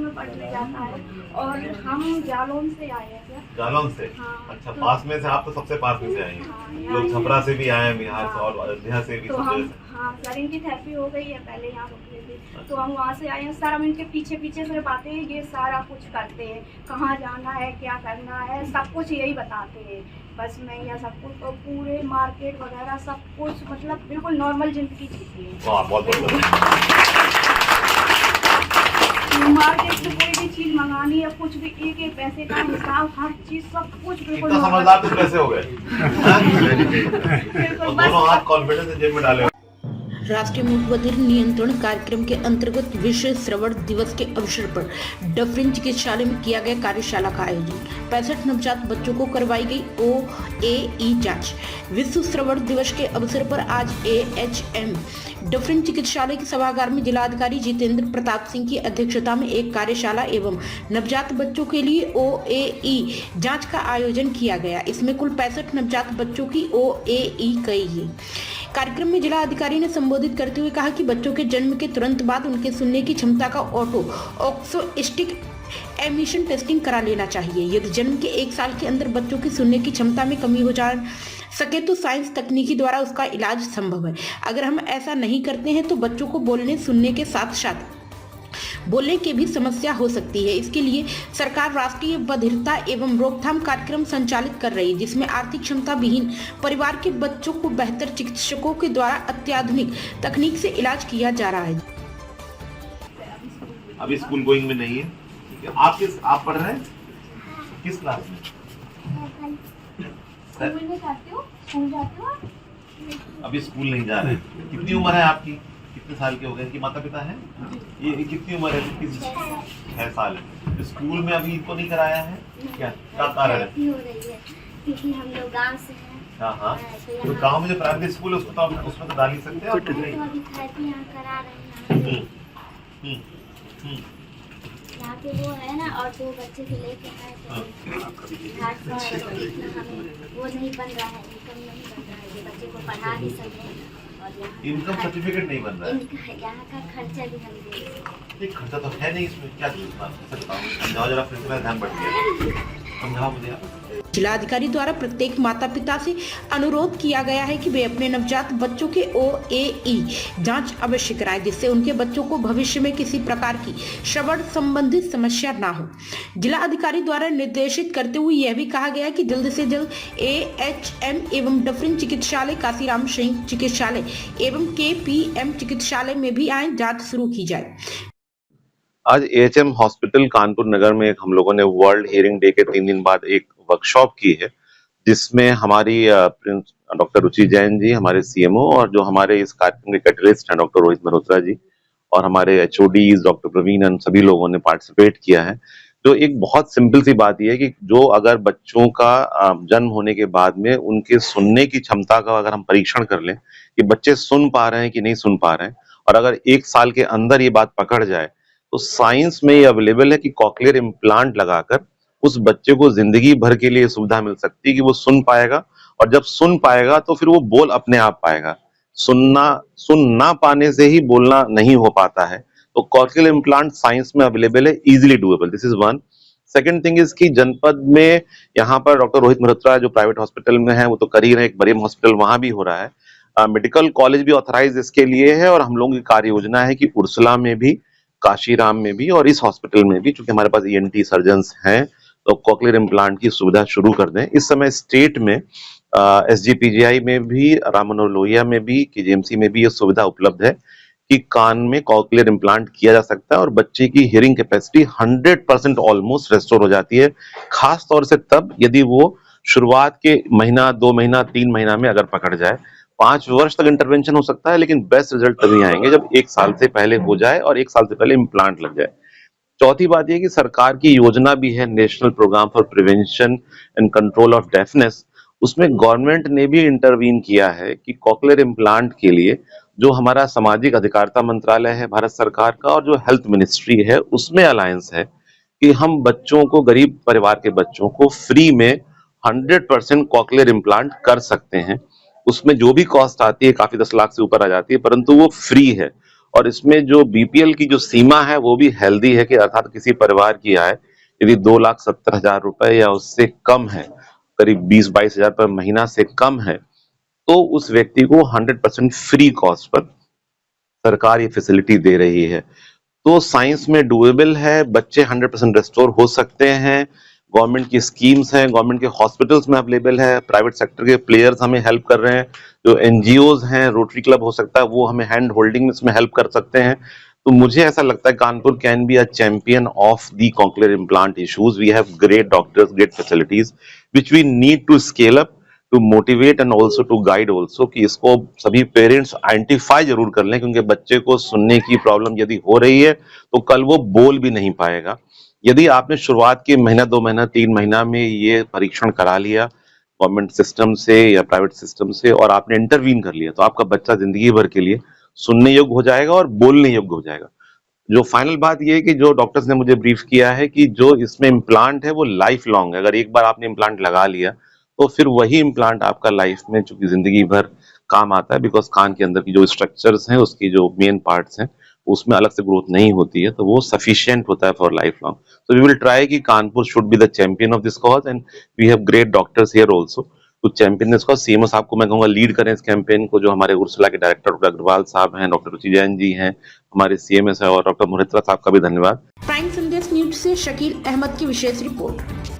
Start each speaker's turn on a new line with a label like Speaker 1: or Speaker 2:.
Speaker 1: में पढ़ने जाता है। और हम जालौन से आए हैं सर।
Speaker 2: जालौन से?
Speaker 1: हाँ,
Speaker 2: अच्छा,
Speaker 1: तो
Speaker 2: पास में से, आप तो सबसे पास में से आए हैं।
Speaker 1: हाँ,
Speaker 2: लोग छपरा से भी आए हैं, बिहार से
Speaker 1: हाँ,
Speaker 2: और अयोध्या से भी।
Speaker 1: तो हम हाँ सर, इनकी थेरेपी हो गई है, पहले यहाँ रुके थे तो हम वहाँ से आए हैं सर। हम इनके पीछे पीछे से बातें ये सारा कुछ करते हैं, कहाँ जाना है, क्या करना है, सब कुछ यही बताते हैं। बस मैं यह सब कुछ तो पूरे मार्केट वगैरह सब कुछ मतलब बिल्कुल नॉर्मल जिंदगी जीती है।
Speaker 2: बहुत
Speaker 1: मार्केट से कोई भी चीज मंगानी है, कुछ भी एक एक पैसे का हिसाब, हर चीज सब कुछ बिल्कुल
Speaker 2: इतना समझदार तो कैसे हो गए?
Speaker 1: बिल्कुल
Speaker 2: दोनों हाथ कॉन्फिडेंस जेब में डाले।
Speaker 3: राष्ट्रीय मूक बधिर नियंत्रण कार्यक्रम के अंतर्गत विश्व श्रवण दिवस के अवसर पर डफरिन चिकित्सालय में किया गया कार्यशाला का आयोजन। 65 नवजात बच्चों को करवाई गई OAE जांच। विश्व श्रवण दिवस के अवसर पर आज AHM डफरिन चिकित्सालय के सभागार में जिलाधिकारी जितेंद्र प्रताप सिंह की अध्यक्षता में एक कार्यशाला एवं नवजात बच्चों के लिए OAE जांच का आयोजन किया गया। इसमें कुल 65 नवजात बच्चों की OAE की गई। कार्यक्रम में जिला अधिकारी ने संबोधित करते हुए कहा कि बच्चों के जन्म के तुरंत बाद उनके सुनने की क्षमता का ऑक्सोस्टिक एमिशन टेस्टिंग करा लेना चाहिए। यदि जन्म के 1 साल के अंदर बच्चों की सुनने की क्षमता में कमी हो जा सके तो साइंस तकनीकी द्वारा उसका इलाज संभव है। अगर हम ऐसा नहीं करते हैं तो बच्चों को बोलने सुनने के साथ साथ बोलने की भी समस्या हो सकती है। इसके लिए सरकार राष्ट्रीय बधिरता एवं रोकथाम कार्यक्रम संचालित कर रही है, जिसमें आर्थिक क्षमता विहीन परिवार के बच्चों को बेहतर चिकित्सकों के द्वारा अत्याधुनिक तकनीक से इलाज किया जा रहा है।
Speaker 2: अभी स्कूल गोइंग में नहीं है। आप पढ़ रहे हैं किस क्लास में?
Speaker 1: स्कूल जाते हो?
Speaker 2: अभी स्कूल नहीं जा रहे हैं। कितनी उम्र है आपकी? कितने साल के हो गए? इनकी माता पिता हैं? ये कितनी उम्र है? 6 साल है। स्कूल में अभी इनको नहीं कराया है? क्या कारण है?
Speaker 4: क्योंकि हम लोग गांव से हैं।
Speaker 2: हाँ, तो गांव में जो प्राइवेट स्कूल है उसमें तो डाल ही सकते हैं।
Speaker 4: तो अभी थेरेपी यहाँ करा रहे हैं। यहाँ पे वो है ना, और 2 बच्चे को लेके आए तो वो नहीं बन रहा है, इनकम नहीं बन रहा है, बच्चे को पढ़ा भी सकते हैं।
Speaker 2: इनकम सर्टिफिकेट नहीं बन रहा है।
Speaker 4: यहाँ का खर्चा भी हम दे सकते हैं।
Speaker 2: खर्चा तो है नहीं इसमें, क्या समझाओ जरा, फिर से ध्यान बढ़ गया, समझाओ मुझे।
Speaker 3: जिलाधिकारी द्वारा प्रत्येक माता पिता से अनुरोध किया गया है कि वे अपने नवजात बच्चों के OAE जांच अवश्य कराएं, जिससे उनके बच्चों को भविष्य में किसी प्रकार की श्रवण संबंधित समस्या ना हो। जिला अधिकारी द्वारा निर्देशित करते हुए यह भी कहा गया कि जल्द से जल्द AHM एवं डफरिन चिकित्सालय, काशीराम सिंह चिकित्सालय एवं KPM चिकित्सालय में भी आए जाँच शुरू की जाए।
Speaker 5: आज AHM हॉस्पिटल कानपुर नगर में हम लोगों ने वर्ल्ड हियरिंग डे के 3 दिन बाद एक वर्कशॉप की है, जिसमें हमारी डॉक्टर रुचि जैन जी, हमारे CMO, और जो हमारे इस कार्यक्रम के कैटलिस्ट हैं डॉक्टर रोहित मल्होत्रा जी, और हमारे HODs डॉक्टर प्रवीण, और सभी लोगों ने पार्टिसिपेट किया है। तो एक बहुत सिंपल सी बात यह है कि जो अगर बच्चों का जन्म होने के बाद में उनके सुनने की क्षमता का अगर हम परीक्षण कर लें कि बच्चे सुन पा रहे हैं कि नहीं सुन पा रहे हैं, और अगर 1 साल के अंदर ये बात पकड़ जाए तो साइंस में ये अवेलेबल है कि कॉक्लियर इम्प्लांट लगाकर उस बच्चे को जिंदगी भर के लिए सुविधा मिल सकती है कि वो सुन पाएगा, और जब सुन पाएगा तो फिर वो बोल अपने आप पाएगा। सुन ना पाने से ही बोलना नहीं हो पाता है। तो कॉक्लियर इम्प्लांट साइंस में अवेलेबल है, easily doable. This is one. Second thing is कि जनपद में यहाँ पर डॉक्टर रोहित मल्होत्रा जो प्राइवेट हॉस्पिटल में है वो तो कर ही रहे, एक बड़े हॉस्पिटल वहां भी हो रहा है। मेडिकल कॉलेज भी ऑथराइज इसके लिए है, और हम लोगों की कार्य योजना है कि उर्सला में भी, काशीराम में भी, और इस हॉस्पिटल में भी, क्योंकि हमारे पास ENT सर्जन्स हैं, तो कॉक्लियर इम्प्लांट की सुविधा शुरू कर दें। इस समय स्टेट में SGPGI में भी, राम मनोहर लोहिया में भी, KGMC में भी ये सुविधा उपलब्ध है कि कान में कॉक्लियर इम्प्लांट किया जा सकता है और बच्चे की हियरिंग कैपेसिटी 100% ऑलमोस्ट रेस्टोर हो जाती है। खास तौर से तब यदि वो शुरुआत के महीना, 2 महीना, 3 महीना में अगर पकड़ जाए। 5 वर्ष तक इंटरवेंशन हो सकता है, लेकिन बेस्ट रिजल्ट तभी आएंगे जब 1 साल से पहले हो जाए और 1 साल से पहले इम्प्लांट लग जाए। चौथी बात यह कि सरकार की योजना भी है national program for prevention and control of deafness. उसमें गवर्नमेंट ने भी इंटरवीन किया है कि कॉक्लियर इम्प्लांट के लिए जो हमारा सामाजिक अधिकारिता मंत्रालय है भारत सरकार का, और जो हेल्थ मिनिस्ट्री है, उसमें अलायंस है कि हम बच्चों को, गरीब परिवार के बच्चों को फ्री में 100% कॉक्लियर इम्प्लांट कर सकते हैं। उसमें जो भी कॉस्ट आती है, काफी 10 लाख से ऊपर आ जाती है, परंतु वो फ्री है। और इसमें जो बीपीएल की जो सीमा है वो भी हेल्दी है कि अर्थात किसी परिवार की आय यदि 2,70,000 रुपए या उससे कम है, करीब 20-22 हजार पर महीना से कम है, तो उस व्यक्ति को 100% फ्री कॉस्ट पर सरकार ये फैसिलिटी दे रही है। तो साइंस में डुएबल है, बच्चे 100% रेस्टोर हो सकते हैं, गवर्नमेंट की स्कीम्स हैं, गवर्नमेंट के हॉस्पिटल्स में अवेलेबल है, प्राइवेट सेक्टर के प्लेयर्स हमें हेल्प कर रहे हैं, जो एनजीओज हैं, रोटरी क्लब हो सकता है, वो हमें हैंड होल्डिंग में इसमें हेल्प कर सकते हैं। तो मुझे ऐसा लगता है Kanpur can be a champion of the cochlear implant issues. We have great doctors, great facilities which we need to scale up, to motivate and also to guide also, कि इसको सभी पेरेंट्स आइडेंटिफाई जरूर कर लें, क्योंकि बच्चे को सुनने की प्रॉब्लम यदि हो रही है तो कल वो बोल भी नहीं पाएगा। यदि आपने शुरुआत के महीना, 2 महीना, 3 महीना में ये परीक्षण करा लिया गवर्नमेंट सिस्टम से या प्राइवेट सिस्टम से और आपने इंटरवीन कर लिया, तो आपका बच्चा जिंदगी भर के लिए सुनने योग्य हो जाएगा और बोलने योग्य हो जाएगा। जो फाइनल बात ये है कि जो डॉक्टर्स ने मुझे ब्रीफ किया है कि जो इसमें इम्प्लांट है वो लाइफ लॉन्ग है। अगर एक बार आपने इम्प्लांट लगा लिया तो फिर वही इम्प्लांट आपका लाइफ में चूंकि जिंदगी भर काम आता है, बिकॉज कान के अंदर की जो स्ट्रक्चर्स हैं, उसकी जो मेन पार्ट्स हैं, उसमें अलग से ग्रोथ नहीं होती है, तो वो सफिशिएंट होता है for life long. So we will try कि Kanpur should be the champion of this cause and we have great doctors here also to champion this cause. CMO साहब को मैं कहूंगा लीड करें इस कैंपेन को, जो हमारे उर्सुला के डायरेक्टर डॉक्टर अग्रवाल साहब हैं, डॉक्टर रुचि जैन जी हैं, हमारे सीएमएस है, और डॉक्टर मोहित्रा साहब का भी धन्यवाद।
Speaker 3: प्राइम संदेश न्यूज से शकील अहमद की विशेष रिपोर्ट।